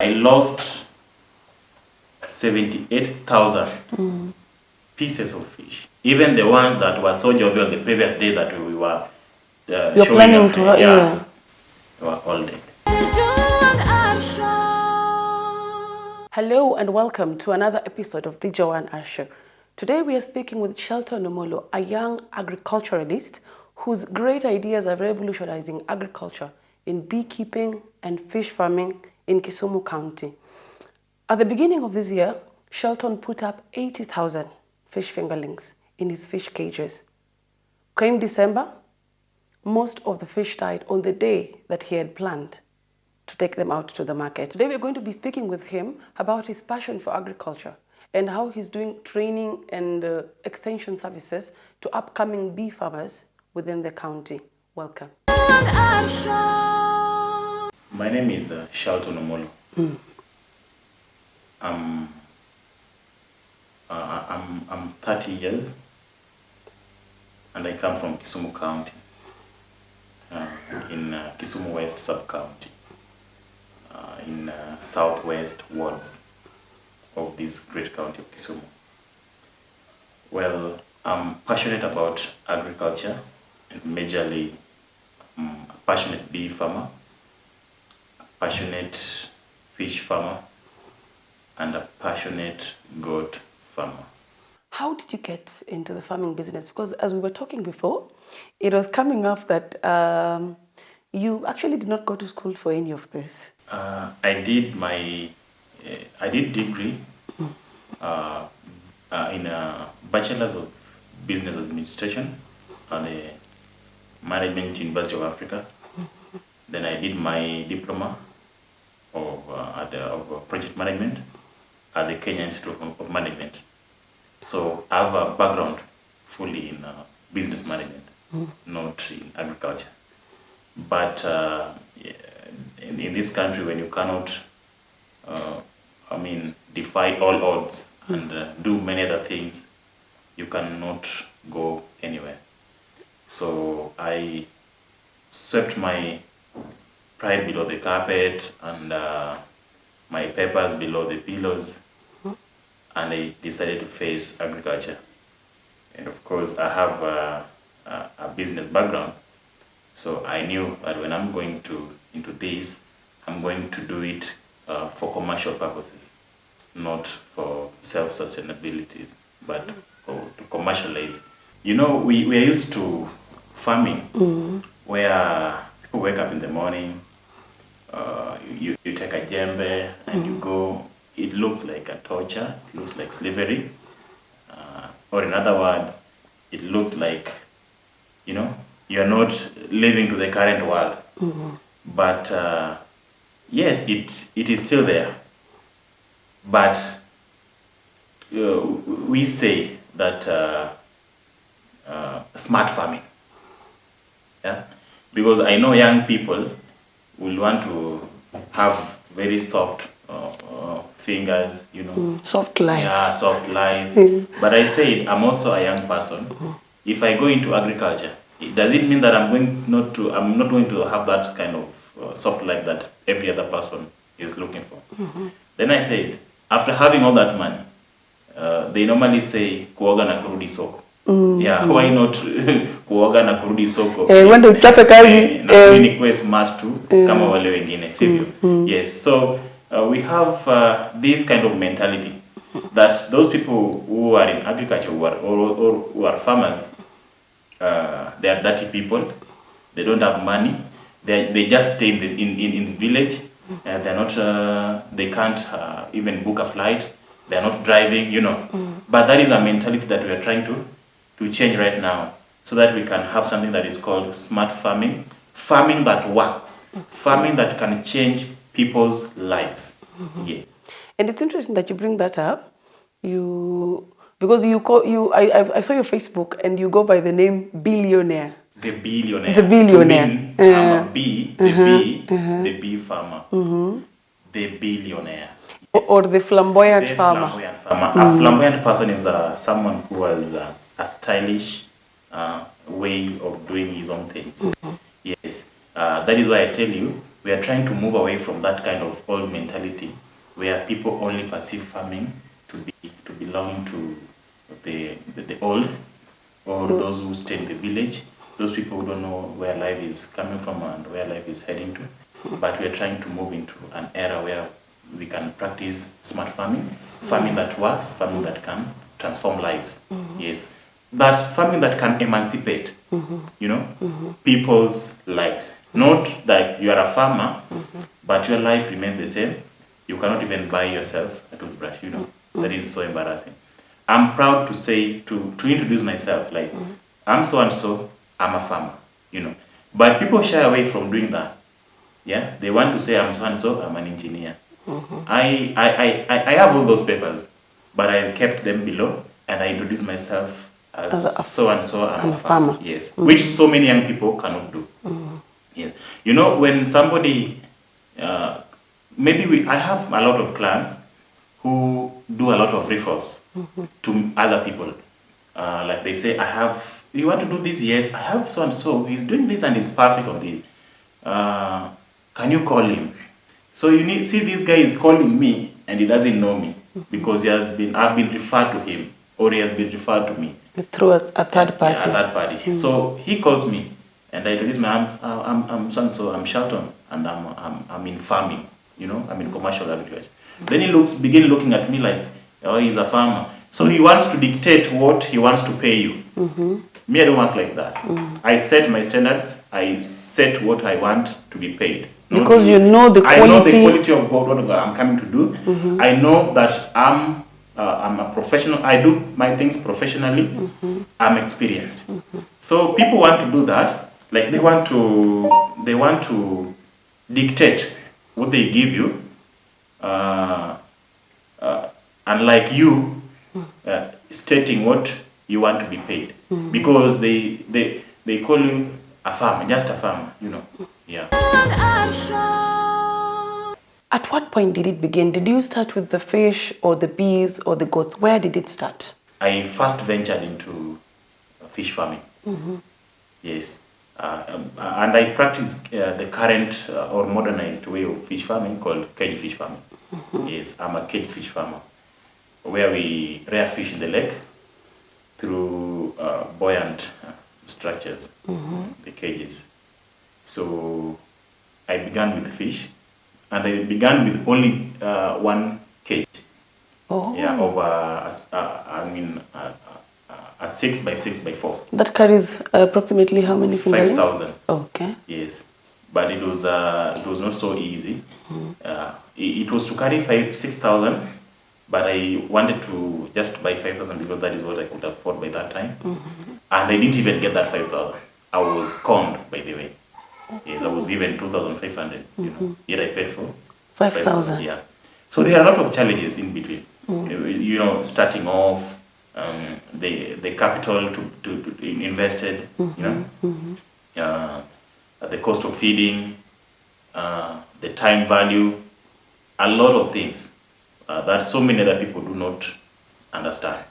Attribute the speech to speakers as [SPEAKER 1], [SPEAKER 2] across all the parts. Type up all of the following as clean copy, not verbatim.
[SPEAKER 1] I lost 78,000 pieces of fish. Even the ones that were so jovial the previous day that we were
[SPEAKER 2] You're planning to,
[SPEAKER 1] yeah, were all dead.
[SPEAKER 2] Hello and welcome to another episode of the Joanne R Show. Today we are speaking with Shalton, a young agriculturalist whose great ideas are revolutionizing agriculture in beekeeping and fish farming in Kisumu County. At the beginning of this year, Shalton put up 80,000 fish fingerlings in his fish cages. Came December, most of the fish died on the day that he had planned to take them out to the market. Today we're going to be speaking with him about his passion for agriculture and how he's doing training and extension services to upcoming bee farmers within the county. Welcome.
[SPEAKER 1] My name is Shalton Omolo. I'm 30 years and I come from Kisumu County, in Kisumu West sub-county, in southwest wards of this great county of Kisumu. Well, I'm passionate about agriculture and majorly a passionate bee farmer, a passionate fish farmer, and a passionate goat farmer.
[SPEAKER 2] How did you get into the farming business? Because as we were talking before, it was coming up that you actually did not go to school for any of this.
[SPEAKER 1] I did degree in a Bachelor's of Business Administration at the Management University of Africa. Then I did my diploma of project management at the Kenya Institute of Management. So I have a background fully in business management, not in agriculture. But in this country, when you cannot, defy all odds and do many other things, you cannot go anywhere. So I swept my pride below the carpet and my papers below the pillows, and I decided to face agriculture. And of course, I have a business background, so I knew that when I'm going into this, I'm going to do it for commercial purposes, not for self-sustainability, but to commercialize. You know, we are used to farming, where people wake up in the morning, you take a djembe and you go. It looks like a torture, it looks like slavery, or in other words, it looks like, you're not living to the current world. But yes, it is still there. But we say that smart farming, yeah, because I know young people will want to have very soft fingers,
[SPEAKER 2] soft life.
[SPEAKER 1] Yeah, soft life. But I said I'm also a young person. If I go into agriculture, does it mean that I'm not going to have that kind of soft life that every other person is looking for? Then I said, after having all that money, they normally say kuoga na kurudi soko. Yeah, why not kuoga na kurudi soko?
[SPEAKER 2] When to tape kazi
[SPEAKER 1] na nikuwe smart tu kama wale wengine, sivyo? Yes, so we have this kind of mentality that those people who are in agriculture or who are farmers, they are dirty people. They don't have money. They just stay in the village. They're not. They can't even book a flight. They're not driving. But that is a mentality that we are trying to change right now, so that we can have something that is called smart farming, farming that works, farming that can change people's lives. Yes.
[SPEAKER 2] And it's interesting that you bring that up. I saw your Facebook and you go by the name Billionaire.
[SPEAKER 1] The Billionaire.
[SPEAKER 2] The Billionaire.
[SPEAKER 1] I'm a bee, the bee farmer. The Billionaire.
[SPEAKER 2] Yes. Or the Flamboyant Farmer.
[SPEAKER 1] Flamboyant Farmer. A flamboyant person is someone who has a stylish way of doing his own things. Yes. That is why I tell you, we are trying to move away from that kind of old mentality where people only perceive farming to belong to the old, or those who stay in the village, those people who don't know where life is coming from and where life is heading to. But we are trying to move into an era where we can practice smart farming, farming that works, farming that can transform lives. Yes, that farming that can emancipate, people's lives. Not that you are a farmer, but your life remains the same. You cannot even buy yourself a toothbrush, That is so embarrassing. I'm proud to say, to introduce myself, like, I'm so and so, I'm a farmer, But people shy away from doing that. Yeah, they want to say I'm so and so, I'm an engineer. I have all those papers, but I kept them below, and I introduce myself as so and so, I'm a farmer. Yes, which so many young people cannot do. Yes, when somebody, I have a lot of clients who do a lot of referrals to other people. Like they say, you want to do this? Yes, I have so and so. He's doing this and he's perfect on this. Can you call him? So see, this guy is calling me and he doesn't know me because I've been referred to him, or he has been referred to me
[SPEAKER 2] through a third party.
[SPEAKER 1] Yeah, a third party. So he calls me and I introduce I'm so and so. I'm Shalton and I'm in farming. I'm in commercial agriculture. Then he begin looking at me like, oh, he's a farmer. So he wants to dictate what he wants to pay you. Me, I don't work like that. I set my standards. I set what I want to be paid.
[SPEAKER 2] Because you know the quality.
[SPEAKER 1] I know the quality of what I'm coming to do. I know that I'm a professional. I do my things professionally. I'm experienced. So people want to do that. Like they want to dictate what they give you. Unlike you stating what you want to be paid, because they call you a farmer, just a farmer, Yeah.
[SPEAKER 2] At what point did it begin? Did you start with the fish or the bees or the goats? Where did it start?
[SPEAKER 1] I first ventured into fish farming. Yes. And I practice the current or modernized way of fish farming called cage fish farming. Yes, I'm a cage fish farmer, where we rear fish in the lake through buoyant structures, the cages. So I began with fish, and I began with only one cage. Yeah, over a 6 by 6 by 4.
[SPEAKER 2] That carries approximately how many fingerlings?
[SPEAKER 1] 5,000.
[SPEAKER 2] Okay.
[SPEAKER 1] Yes, but it was not so easy. It was to carry 6,000, but I wanted to just buy 5,000 because that is what I could afford by that time. And I didn't even get that 5,000. I was conned, by the way. Yes, I was given 2,500. Yet I paid for
[SPEAKER 2] 5,000.
[SPEAKER 1] Yeah. So there are a lot of challenges in between. Starting off. The capital to invested, the cost of feeding, the time value, a lot of things that so many other people do not understand.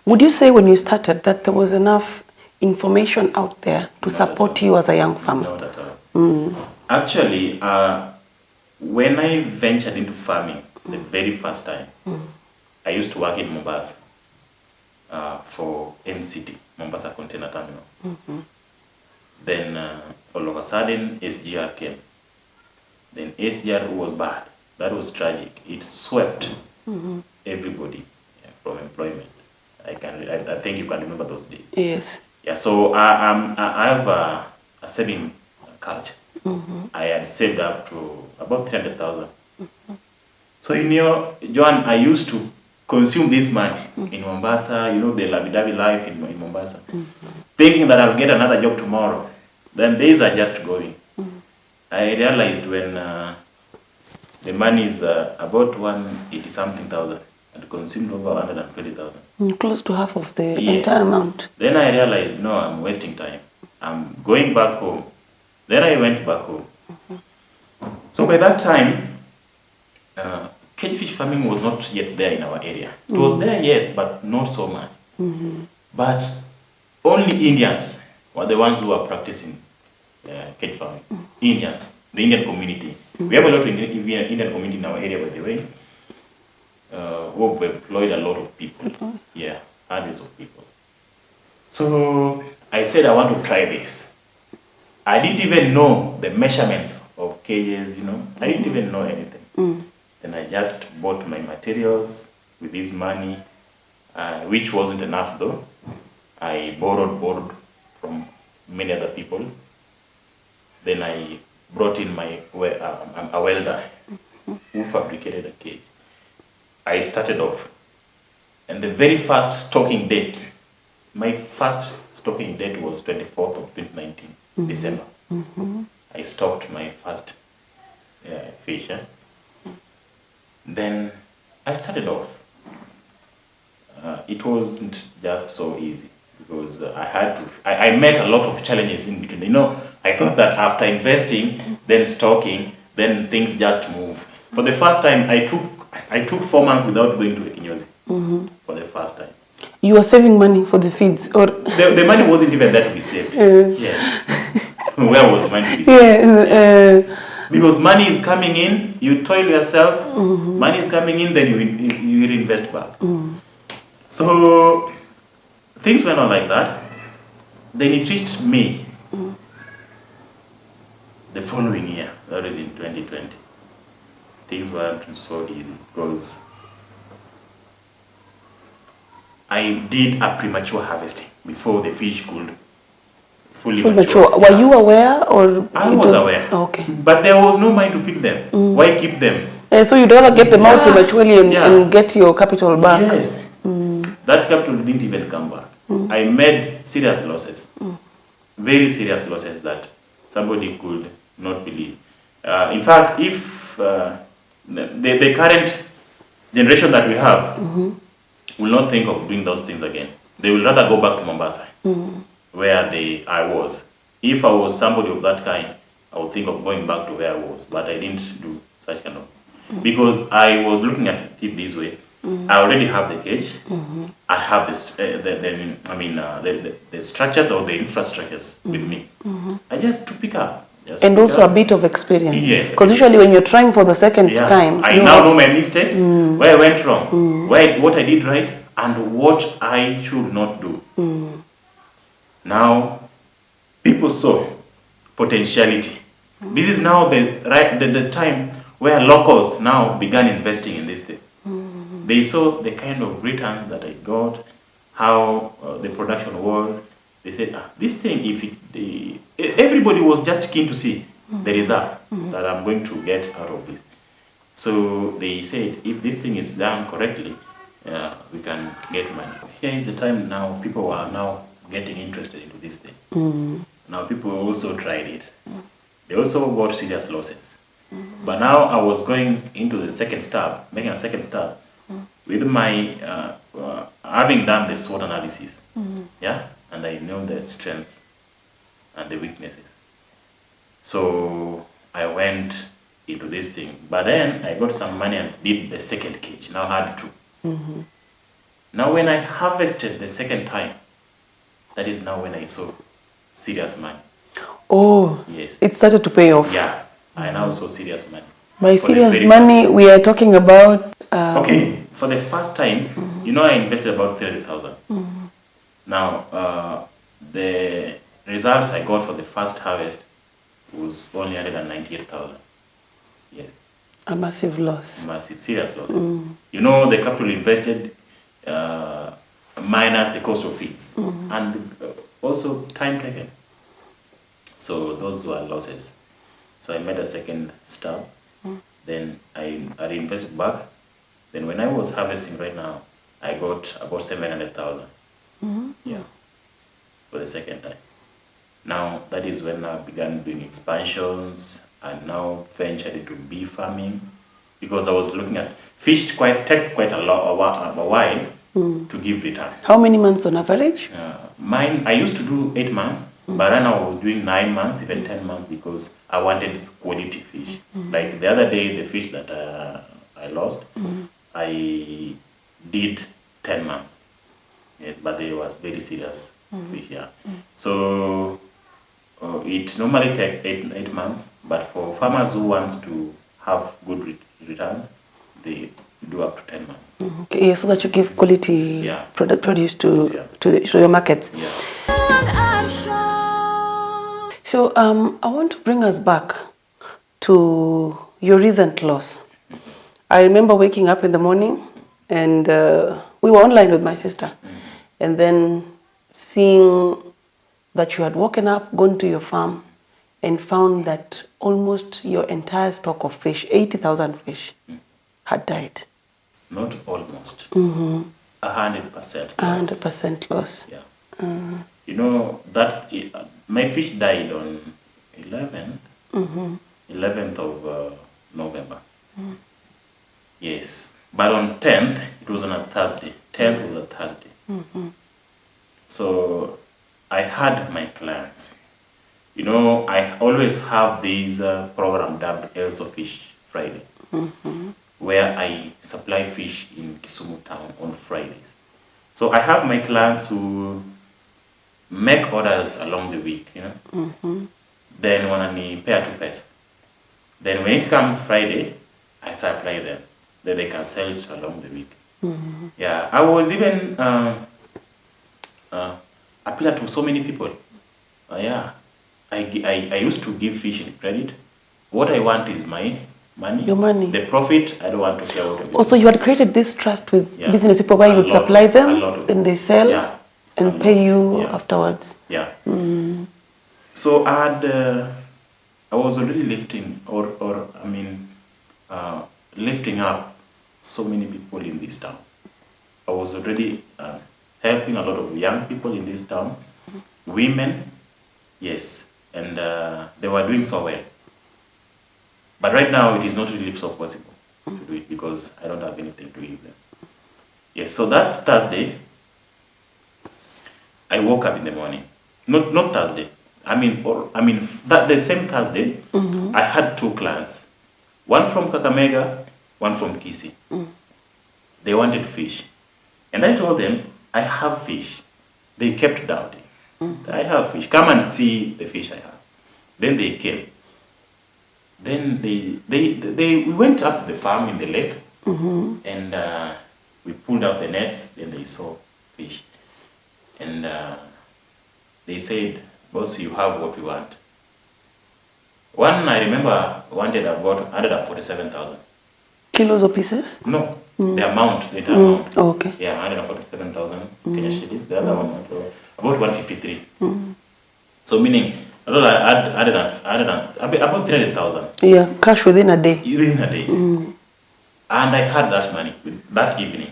[SPEAKER 2] Would you say when you started that there was enough information out there to support you as a young farmer?
[SPEAKER 1] Not at all. Actually, when I ventured into farming the very first time, I used to work in Mombasa for MCT, Mombasa Container Terminal. Then all of a sudden, SGR came. Then SGR was bad. That was tragic. It swept everybody from employment. I think you can remember those days.
[SPEAKER 2] Yes.
[SPEAKER 1] Yeah. So I have a saving culture. I had saved up to about 300,000. So Joanne, I used to consume this money in Mombasa, the lovey-dovey life in Mombasa, thinking that I'll get another job tomorrow. Then days are just going. I realized when the money is about 180-something thousand, and consumed over 120,000.
[SPEAKER 2] Close to half of the entire amount.
[SPEAKER 1] Then I realized, no, I'm wasting time. I'm going back home. Then I went back home. So by that time, cage fish farming was not yet there in our area. It was there, yes, but not so much. But only Indians were the ones who were practicing cage farming. Indians, the Indian community. We have a lot of Indian community in our area, by the way. Who have employed a lot of people. Yeah, hundreds of people. So I said I want to try this. I didn't even know the measurements of cages, I didn't even know anything. Then I just bought my materials with this money, which wasn't enough though. I borrowed from many other people. Then I brought in a welder who fabricated a cage. I started off, and the very first stocking date, my first stocking date was 24th of 2019, December. I stocked my first fish. Then I started off. It wasn't just so easy because I met a lot of challenges in between. I thought that after investing, then stocking, then things just move. For the first time, I took 4 months without going to a kinyozi. For the first time.
[SPEAKER 2] You were saving money for the feeds, or
[SPEAKER 1] the money wasn't even there to be saved. Yes. Where was the money to be saved? Because money is coming in, you toil yourself. Money is coming in, then you reinvest back. So things went on like that. Then it reached May. The following year, that is in 2020. Things weren't so easy because I did a premature harvesting before the fish could fully mature.
[SPEAKER 2] Were you aware, or
[SPEAKER 1] I was aware?
[SPEAKER 2] Okay.
[SPEAKER 1] But there was no money to feed them. Why keep them?
[SPEAKER 2] So you'd rather get them out prematurely and get your capital back?
[SPEAKER 1] Yes. That capital didn't even come back. I made serious losses. Very serious losses that somebody could not believe. In fact, if the current generation that we have will not think of doing those things again. They will rather go back to Mombasa, where I was. If I was somebody of that kind, I would think of going back to where I was. But I didn't do such kind of... Because I was looking at it this way. I already have the cage. I have the structures or the infrastructures with me. I just to pick up.
[SPEAKER 2] And also a bit of experience.
[SPEAKER 1] Yes.
[SPEAKER 2] Because usually when you're trying for the second time...
[SPEAKER 1] I now know my mistakes, where I went wrong, what I did right, and what I should not do. Now, people saw potentiality. This is now the time where locals now began investing in this thing. They saw the kind of return that I got, how the production was. They said, this thing, everybody was just keen to see the result that I'm going to get out of this. So they said, if this thing is done correctly, we can get money. Here is the time now people are now getting interested into this thing. Now people also tried it. They also got serious losses. But now I was going into the second step, making a second step, with my, having done the SWOT analysis. And I know the strengths and the weaknesses. So I went into this thing. But then I got some money and did the second cage. Now I had two. Now when I harvested the second time, that is now when I saw serious money.
[SPEAKER 2] Oh, yes. It started to pay off.
[SPEAKER 1] Yeah, I now saw serious money.
[SPEAKER 2] By serious money, we are talking about...
[SPEAKER 1] okay, for the first time, I invested about 30,000. Now, the results I got for the first harvest was only 198,000. Yes.
[SPEAKER 2] A massive loss.
[SPEAKER 1] Massive, serious losses. The capital invested minus the cost of feeds and also time taken. So those were losses. So I made a second step. Then I reinvested back. Then when I was harvesting right now, I got about 700,000. Yeah, for the second time. Now that is when I began doing expansions and now ventured into bee farming, because I was looking at fish takes quite a while to give return.
[SPEAKER 2] How many months on average?
[SPEAKER 1] Mine, I used to do 8 months, but right now I was doing 9 months, even 10 months, because I wanted quality fish. Like the other day, the fish that I lost, I did 10 months. Yes, but they was very serious fish, yeah. So It normally takes 8 months, but for farmers who want to have good returns, they do up to 10 months.
[SPEAKER 2] Okay, so that you give quality produce to your markets.
[SPEAKER 1] Yeah.
[SPEAKER 2] So I want to bring us back to your recent loss. I remember waking up in the morning and we were online with my sister, and then seeing that you had woken up, gone to your farm, and found that almost your entire stock of fish, 80,000 fish, had died.
[SPEAKER 1] Not almost. 100%.
[SPEAKER 2] 100% loss.
[SPEAKER 1] Yeah. You know, that my fish died on 11th of November. Yes. But on 10th, it was on a Thursday. 10th was a Thursday. So I had my clients. You know, I always have these program dubbed Also Fish Friday, where I supply fish in Kisumu town on Fridays. So I have my clients who make orders along the week, you know. Then when I pay to pesa. Then when it comes Friday, I supply them. Then they can sell it along the week. Yeah, I was even appeal to so many people. I used to give fish in credit. What I want is my money.
[SPEAKER 2] Your money.
[SPEAKER 1] The profit, I don't want to care what.
[SPEAKER 2] Also, you had created this trust with business people where you would supply them, then they sell and pay you afterwards.
[SPEAKER 1] Yeah. So I was already lifting lifting up so many people in this town. I was already helping a lot of young people in this town, women, yes, and they were doing so well. But right now, it is not really so possible to do it because I don't have anything to give them. Yes, so that Thursday, I woke up in the morning. Not Thursday. The same Thursday, I had two clients. One from Kakamega, one from Kisi. They wanted fish. And I told them, I have fish. They kept doubting. I have fish. Come and see the fish I have. Then they came. Then we went up the farm in the lake, and we pulled out the nets. Then they saw fish. And they said, boss, you have what we want. One, I remember, wanted about 147,000.
[SPEAKER 2] Kilos or pieces?
[SPEAKER 1] No, the amount, the amount.
[SPEAKER 2] Oh, okay.
[SPEAKER 1] Yeah, 147,000 Kenya shillings. The other one, about 153. So meaning, about 300,000.
[SPEAKER 2] Yeah, cash within a day.
[SPEAKER 1] Within a day. And I had that money that evening.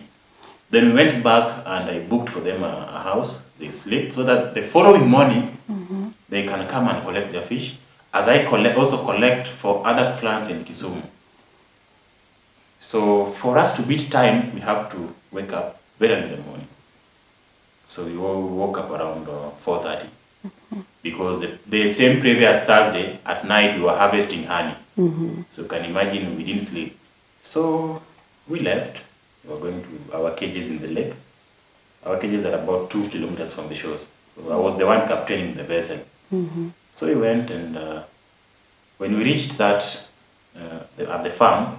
[SPEAKER 1] Then we went back and I booked for them a house. They slept so that the following morning they can come and collect their fish. As I also collect for other clients in Kisumu. So for us to beat time, we have to wake up very early in the morning. So we woke up around 4:30 because the same previous Thursday at night we were harvesting honey. So you can imagine we didn't sleep. So we left. We were going to our cages in the lake. Our cages are about 2 kilometers from the shores. So I was the one captaining the vessel. So we went, and when we reached that at the farm,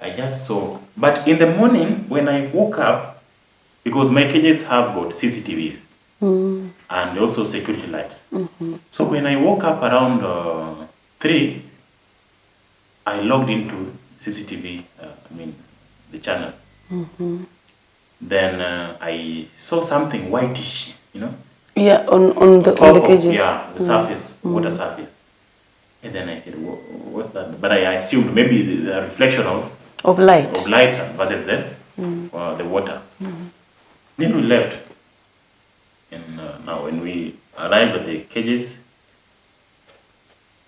[SPEAKER 1] I just saw. But in the morning, when I woke up, because my cages have got CCTVs and also security lights. So when I woke up around 3, I logged into CCTV, the channel. Then I saw something whitish, you know.
[SPEAKER 2] Yeah, on the cages.
[SPEAKER 1] Yeah, the surface, water surface. And then I said, what's that? But I assumed maybe the reflection
[SPEAKER 2] of light.
[SPEAKER 1] Of light versus the water. Then we left. And now when we arrived at the cages,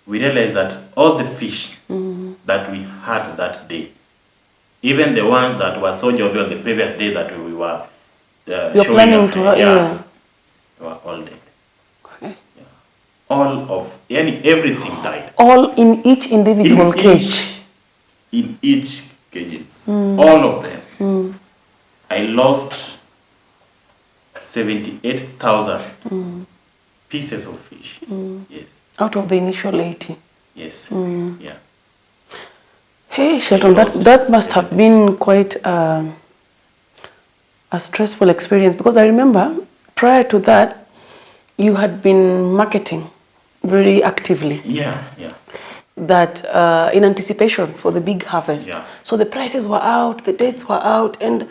[SPEAKER 1] we realized that all the fish that we had that day, even the ones that were so jovial the previous day that we were
[SPEAKER 2] you're planning to
[SPEAKER 1] they were all dead. Okay. Yeah. Everything died.
[SPEAKER 2] All in each individual cage?
[SPEAKER 1] In each cages. All of them. I lost 78,000 pieces of fish. Yes.
[SPEAKER 2] Out of the initial 80.
[SPEAKER 1] Yes. Yeah.
[SPEAKER 2] Hey, Shelton, that must have been quite a stressful experience, because I remember prior to that, you had been marketing very actively.
[SPEAKER 1] Yeah.
[SPEAKER 2] That in anticipation for the big harvest.
[SPEAKER 1] Yeah.
[SPEAKER 2] So the prices were out, the dates were out, and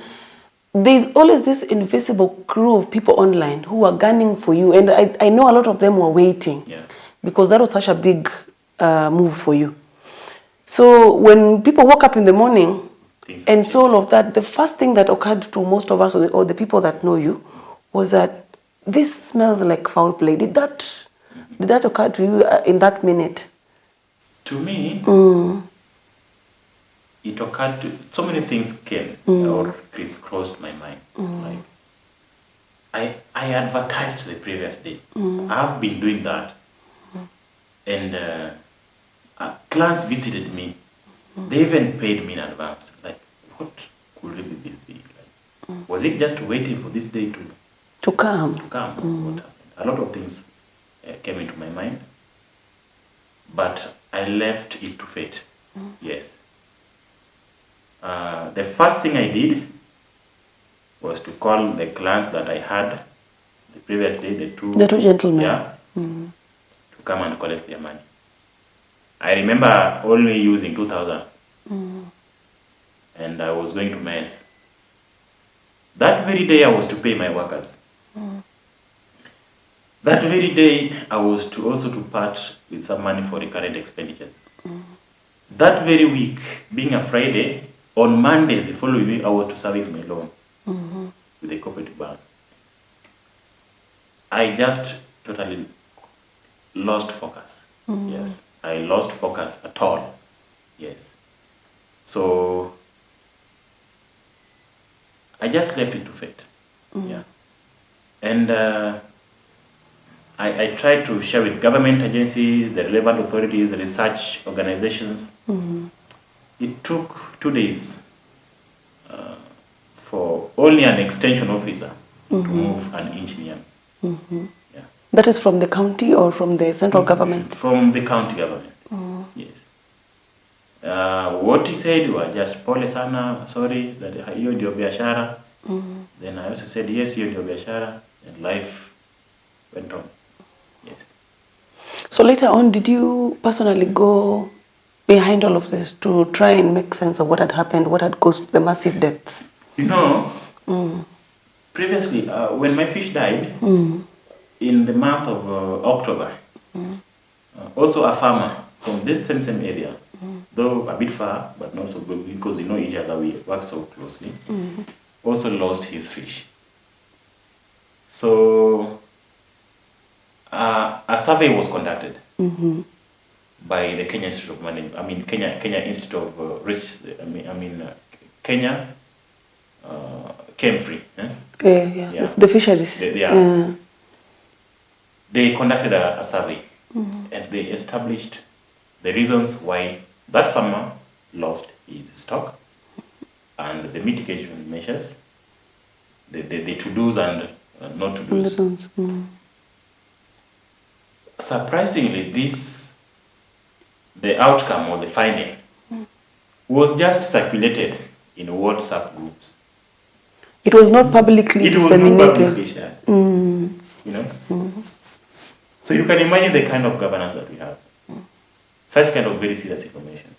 [SPEAKER 2] there's always this invisible crew of people online who are gunning for you. And I know a lot of them were waiting, because that was such a big move for you. So when people woke up in the morning and saw all of that, the first thing that occurred to most of us, or the people that know you, was that this smells like foul play. Did that occur to you in that minute?
[SPEAKER 1] To me, it occurred to, so many things came or crisscrossed my mind. Like, I advertised the previous day. I've been doing that. And clients visited me. They even paid me in advance. Like, what could really this be? Like, was it just waiting for this day
[SPEAKER 2] to come?
[SPEAKER 1] What happened? A lot of things came into my mind. But I left it to fate. Yes. The first thing I did was to call the clients that I had the previous day, the two
[SPEAKER 2] gentlemen.
[SPEAKER 1] Yeah. To come and collect their money. I remember only using 2,000. And I was going to mess. That very day I was to pay my workers. That very day I was to also to part with some money for recurrent expenditures. That very week, being a Friday, on Monday the following week I was to service my loan with the cooperative bank. I just totally lost focus. Yes. I lost focus at all. Yes. So I just left it to fate. Yeah. And I tried to share with government agencies, the relevant authorities, the research organizations. It took 2 days for only an extension officer to move an inch near me. Yeah.
[SPEAKER 2] That is from the county or from the central government?
[SPEAKER 1] From the county government. Yes. What he said was just pole sana, sorry, that hiyo ndio biashara. Then I also said yes, hiyo ndio biashara, and life went on. Yes.
[SPEAKER 2] So later on, did you personally go behind all of this to try and make sense of what had happened, what had caused the massive deaths?
[SPEAKER 1] You know, previously, when my fish died, in the month of October, also a farmer from this same area, though a bit far, but not so good because we know each other, we work so closely, also lost his fish. So a survey was conducted by the Kenya Institute of Management, Kenya Institute of Kenya came free.
[SPEAKER 2] The fisheries.
[SPEAKER 1] They conducted a survey and they established the reasons why that farmer lost his stock and the mitigation measures, the to-dos and not to-dos. Surprisingly, the outcome or the finding was just circulated in WhatsApp groups.
[SPEAKER 2] It was not publicly disseminated.
[SPEAKER 1] It was not publicly shared. You know? So you can imagine the kind of governance that we have. Such kind of very serious information.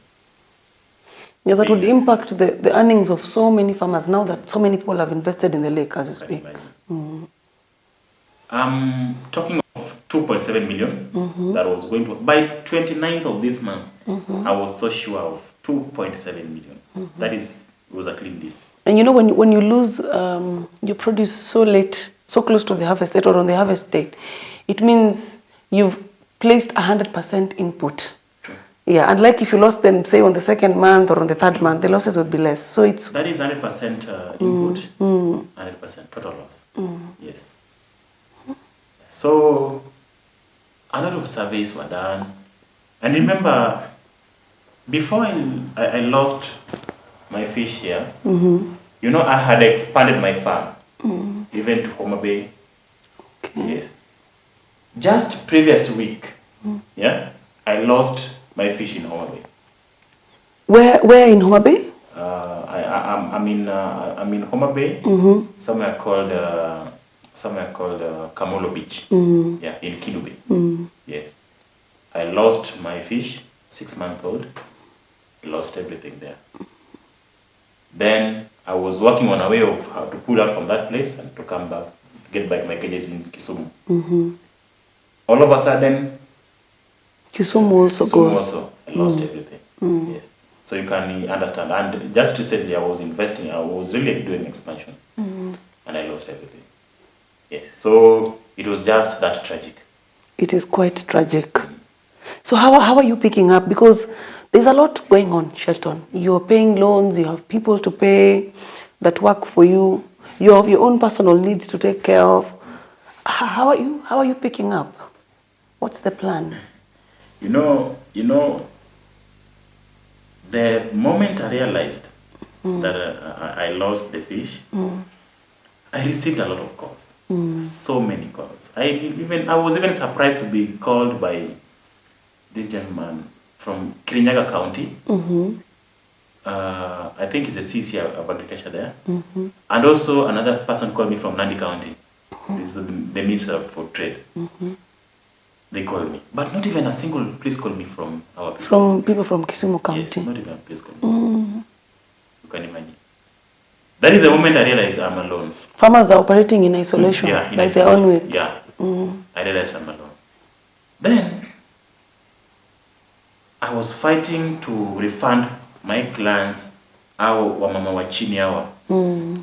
[SPEAKER 2] Yeah, that would impact the earnings of so many farmers now that so many people have invested in the lake, as you speak.
[SPEAKER 1] I'm talking of 2.7 million that was going to, by 29th of this month, I was so sure of 2.7 million. That was a clean deal.
[SPEAKER 2] And you know, when you lose your produce so late, so close to the harvest date or on the harvest date, it means you've placed 100% input.
[SPEAKER 1] True.
[SPEAKER 2] Yeah, and like if you lost them, say, on the second month or on the third month, the losses would be less. So it's...
[SPEAKER 1] That is 100% input, 100% total loss. Yes. So, a lot of surveys were done. And remember, before I lost my fish here, you know, I had expanded my farm, even to Homa Bay. Okay. Yes. just previous week, yeah, I lost my fish in Homa Bay.
[SPEAKER 2] Where in Homa Bay?
[SPEAKER 1] I'm in Homa Bay, somewhere called Kamolo Beach. Yeah, in Kinu Bay. Yes, I lost my fish, 6-month-old. Lost everything there. Then I was working on a way of how to pull out from that place and to come back, get back my cages in Kisumu. All of a sudden,
[SPEAKER 2] Kisumu also goes.
[SPEAKER 1] I lost everything. Yes. So you can understand. And just recently I was investing, I was really doing expansion. And I lost everything. Yes. So it was just that tragic.
[SPEAKER 2] It is quite tragic. So how are you picking up? Because there's a lot going on, Shalton. You're paying loans, you have people to pay that work for you. You have your own personal needs to take care of. How are you picking up? What's the plan?
[SPEAKER 1] You know, the moment I realized that I lost the fish, I received a lot of calls. So many calls. I was even surprised to be called by this gentleman from Kirinyaga County. I think he's a CC of agriculture there. And also another person called me from Nandi County. This is the Minister for Trade. They called me. But not even a single please call me from our people.
[SPEAKER 2] From people from Kisumu County?
[SPEAKER 1] Yes, not even a please call me. You can imagine. That is the moment I realized I'm alone.
[SPEAKER 2] Farmers are operating in isolation, by their own weights.
[SPEAKER 1] Yeah. I realized I'm alone. Then I was fighting to refund my clients au wamama wa chini hawa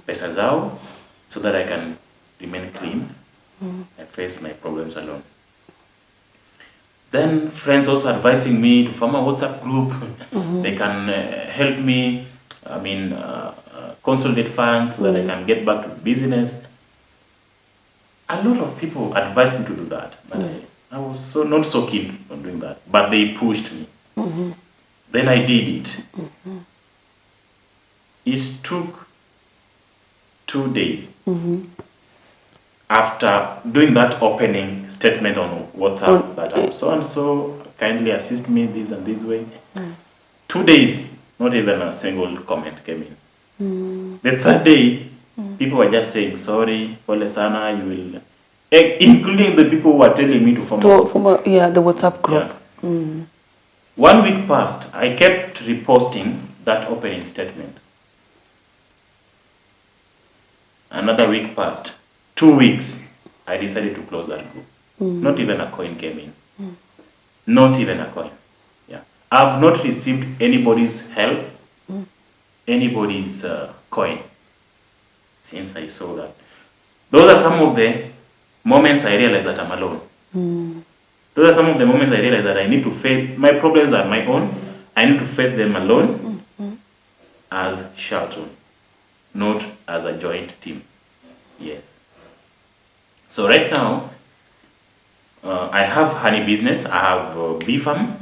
[SPEAKER 1] pesa zao so that I can remain clean and face my problems alone. Then friends also advising me to form a WhatsApp group. They can help me, consolidate funds so that I can get back to business. A lot of people advised me to do that, but I was not so keen on doing that. But they pushed me. Then I did it. It took 2 days after doing that opening statement on WhatsApp that I'm so and so, kindly assist me this and this way. 2 days, not even a single comment came in. The third day, people were just saying sorry, pole sana, you will, including the people who were telling me to form
[SPEAKER 2] the WhatsApp group.
[SPEAKER 1] Yeah. 1 week passed. I kept reposting that opening statement. Another week passed. 2 weeks. I decided to close that group. Not even a coin came in. Not even a coin. Yeah. I've not received anybody's help, anybody's coin since I saw that. Those are some of the moments I realized that I'm alone. Those are some of the moments I realized that I need to face my problems are my own. I need to face them alone as Shalton, not as a joint team. Yes. So right now, I have honey business. I have a bee farm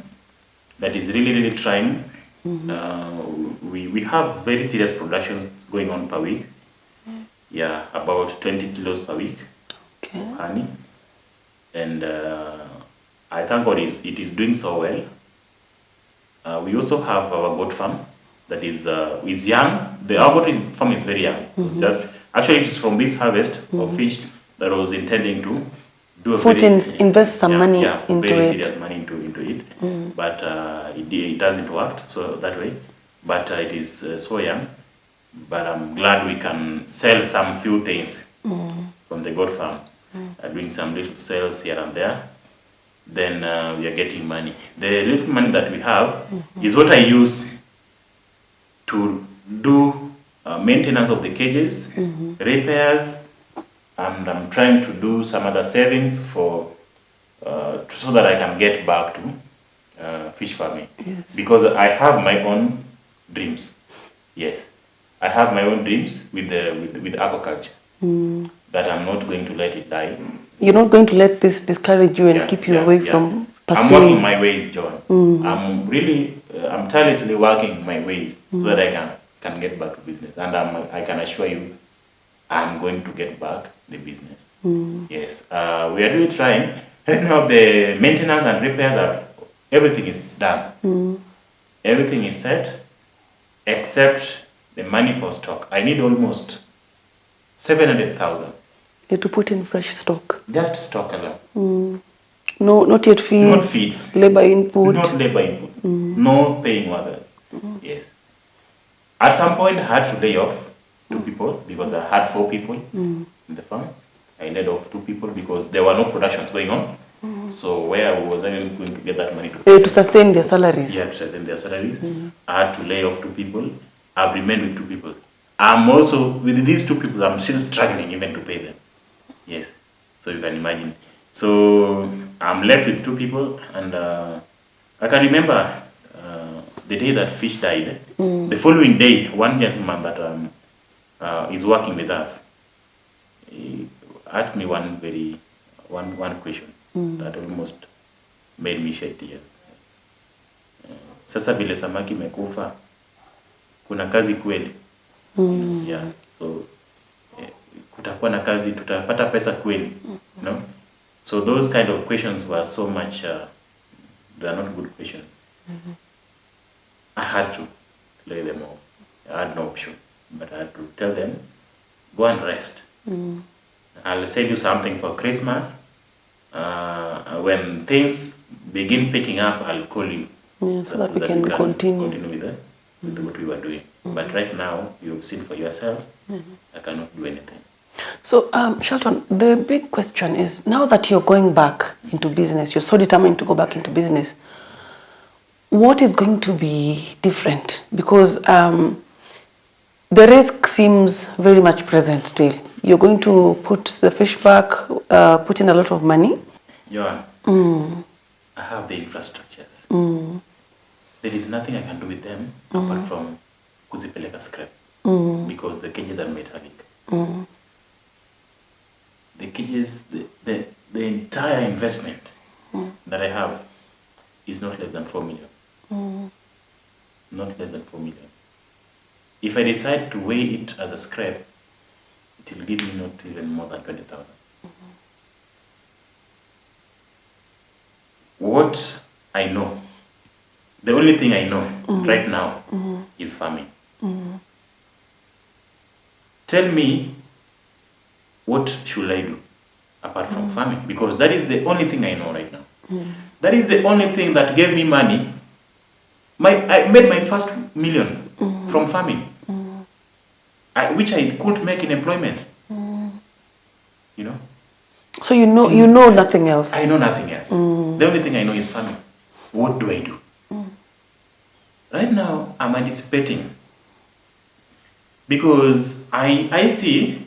[SPEAKER 1] that is really trying. We have very serious productions going on per week. Yeah, about 20 kilos per week of honey. And I thank God it is doing so well. We also have our goat farm that is young. Our goat farm is very young. It's from this harvest of fish that I was intending to do
[SPEAKER 2] invest some money into
[SPEAKER 1] very
[SPEAKER 2] it.
[SPEAKER 1] Serious money into it. But it doesn't work so that way. But it is so young. But I'm glad we can sell some few things from the goat farm. Doing some little sales here and there. Then we are getting money. The little money that we have is what I use to do maintenance of the cages, repairs, and I'm trying to do some other savings for so that I can get back to fish farming.
[SPEAKER 2] Yes.
[SPEAKER 1] Because I have my own dreams. Yes, I have my own dreams with aquaculture. That I'm not going to let it die.
[SPEAKER 2] You're not going to let this discourage you and keep you away from pursuing.
[SPEAKER 1] I'm working my ways, John. I'm tirelessly working my ways so that I can get back to business. And I can assure you, I'm going to get back the business. Yes, we are really trying. Right now, the maintenance and repairs everything is done. Everything is set, except the money for stock. I need almost 700,000.
[SPEAKER 2] You to put in fresh stock.
[SPEAKER 1] Just stock alone.
[SPEAKER 2] No, not yet feeds.
[SPEAKER 1] Not feeds.
[SPEAKER 2] Labor input.
[SPEAKER 1] Not labor input. No paying workers. Yes. At some point, I had to lay off 2 people because I had 4 people in the farm. I laid off 2 people because there were no productions going on. So where was I going to get that money
[SPEAKER 2] to sustain their salaries?
[SPEAKER 1] Yeah, to sustain their salaries. I had to lay off 2 people. I've remained with 2 people. I'm also, with these 2 people, I'm still struggling even to pay them. Yes. So you can imagine. So I'm left with 2 people, and I can remember the day that fish died. The following day, one gentleman that is working with us, he asked me one question that almost made me shed tears. Sasa vile samaki mekufa, kuna kazi kweli? Yeah. So kutakuwa na kazi, tutapata pesa kweli? No? So those kind of questions were so much, they are not good questions. I had to lay them off. I had no option, but I had to tell them, go and rest. I'll send you something for Christmas. When things begin picking up, I'll call you.
[SPEAKER 2] Yeah, so that we can continue
[SPEAKER 1] with what we were doing. But right now, you've seen for yourself, I cannot do anything.
[SPEAKER 2] So, Shalton, the big question is, now that you're going back into business, you're so determined to go back into business, what is going to be different? Because the risk seems very much present still. You're going to put the fish back, put in a lot of money.
[SPEAKER 1] Joanne, I have the infrastructures. There is nothing I can do with them apart from kuzipeleka scrap, because the cages are metallic. The cages, the entire investment that I have is not less than 4 million. Not less than 4 million. If I decide to weigh it as a scrap, it will give me not even more than 20,000. What I know, the only thing I know right now is farming. Tell me, what should I do apart from farming? Because that is the only thing I know right now. That is the only thing that gave me money. I made my first million from farming, which I couldn't make in employment. You know.
[SPEAKER 2] So you know nothing else.
[SPEAKER 1] I know nothing else. The only thing I know is farming. What do I do? Right now, I'm anticipating, because I see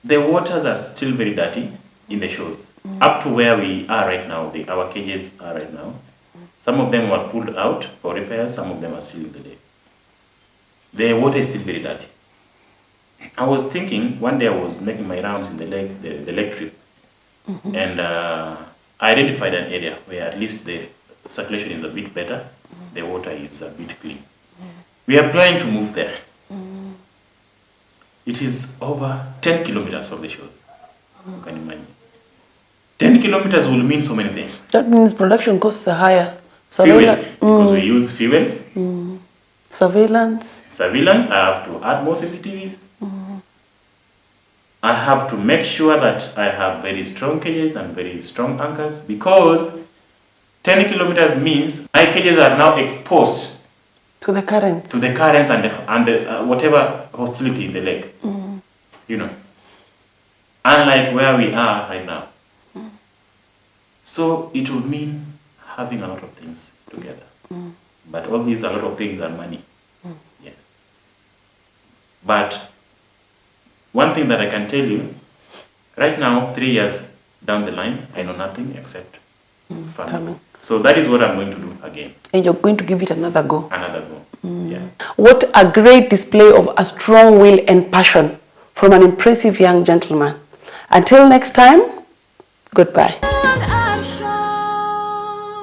[SPEAKER 1] the waters are still very dirty in the shores. Up to where we are right now, our cages are right now. Some of them were pulled out for repairs, some of them are still in the lake. The water is still very dirty. I was thinking, one day I was making my rounds in the lake, the lake trip, and I identified an area where at least the circulation is a bit better, the water is a bit clean. We are planning to move there. It is over 10 kilometers from the shore. You can imagine. 10 kilometers will mean so many things.
[SPEAKER 2] That means production costs are higher.
[SPEAKER 1] Fuel, because we use fuel.
[SPEAKER 2] Surveillance.
[SPEAKER 1] I have to add more CCTVs. I have to make sure that I have very strong cages and very strong anchors, because 10 kilometers means my cages are now exposed
[SPEAKER 2] to the currents.
[SPEAKER 1] and whatever hostility in the lake. You know. Unlike where we are right now. So it would mean having a lot of things together. But all these, a lot of things are money. Yes. But one thing that I can tell you, right now, 3 years down the line, I know nothing except farming. So that is what I'm going to do again.
[SPEAKER 2] And you're going to give it another go.
[SPEAKER 1] Another go. Yeah.
[SPEAKER 2] What a great display of a strong will and passion from an impressive young gentleman. Until next time, goodbye.